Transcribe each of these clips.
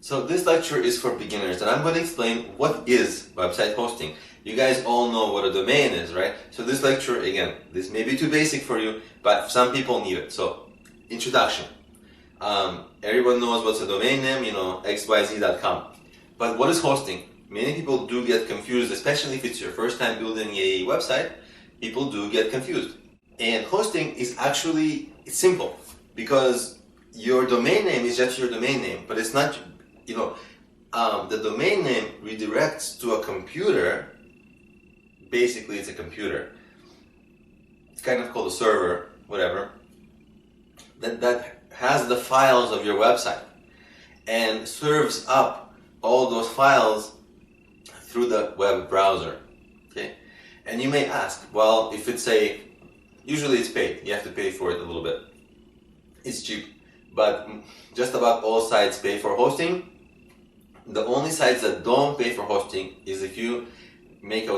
So this lecture is for beginners, and I'm going to explain what is website hosting. You guys all know what a domain is, right? So this lecture, again, this may be too basic for you, but some people need it. So, introduction. Everyone knows what's a domain name, xyz.com. But what is hosting? Many people do get confused, especially if it's your first time building a website. People do get confused. And hosting is actually, it's simple, because your domain name is just your domain name, but it's not, the domain name redirects to a computer. Basically, it's a computer. It's kind of called a server, whatever, that has the files of your website and serves up all those files through the web browser. Okay? And you may ask, well, if it's usually it's paid. You have to pay for it a little bit. It's cheap. But just about all sites pay for hosting. The only sites that don't pay for hosting is if you make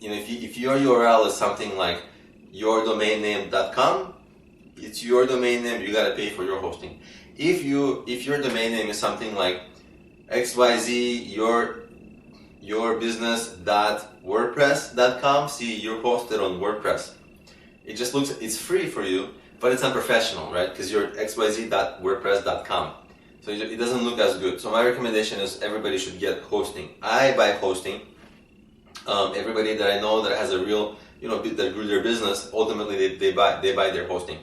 if your URL is something like yourdomainname.com, it's your domain name, you gotta pay for your hosting. If your domain name is something like XYZ yourbusiness.wordpress.com, see, you're hosted on WordPress. It's free for you, but it's unprofessional, right? Because you're xyz.wordpress.com. So it doesn't look as good. So my recommendation is everybody should get hosting. I buy hosting. Everybody that I know that has a real, that grew their business, ultimately they buy their hosting.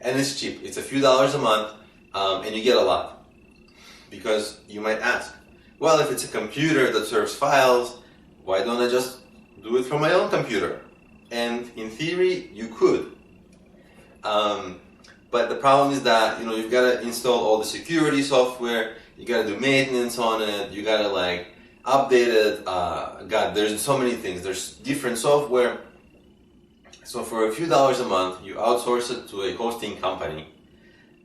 And it's cheap. It's a few dollars a month, and you get a lot. Because you might ask, well, if it's a computer that serves files, why don't I just do it from my own computer? And in theory, you could. But the problem is that, you've got to install all the security software, you got to do maintenance on it, you got to update it. There's so many things. There's different software. So for a few dollars a month, you outsource it to a hosting company,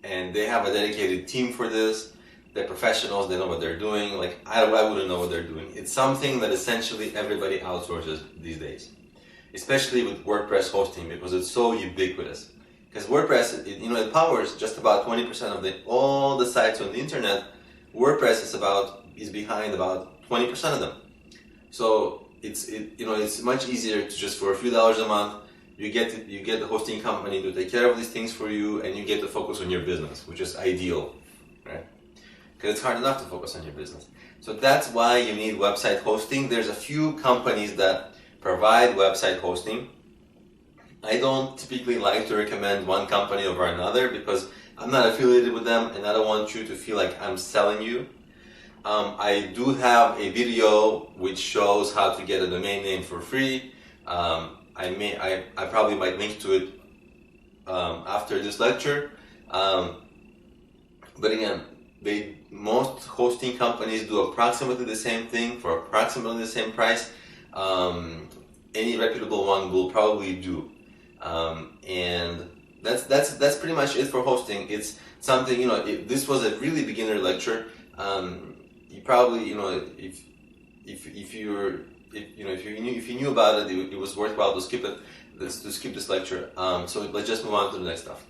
and they have a dedicated team for this. They're professionals. They know what they're doing. I wouldn't know what they're doing. It's something that essentially everybody outsources these days, especially with WordPress hosting, because it's so ubiquitous. Because WordPress, it powers just about 20% of all the sites on the internet. WordPress is behind about 20% of them. So it's much easier to just, for a few dollars a month, you get the hosting company to take care of these things for you, and you get to focus on your business, which is ideal, right? Because it's hard enough to focus on your business. So that's why you need website hosting. There's a few companies that provide website hosting. I don't typically like to recommend one company over another because I'm not affiliated with them, and I don't want you to feel like I'm selling you. I do have a video which shows how to get a domain name for free. I probably might link to it after this lecture. But again, most hosting companies do approximately the same thing for approximately the same price. Any reputable one will probably do. And that's pretty much it for hosting. It's something, if this was a really beginner lecture, you probably, if you knew about it, it was worthwhile to skip this lecture. So let's just move on to the next stuff.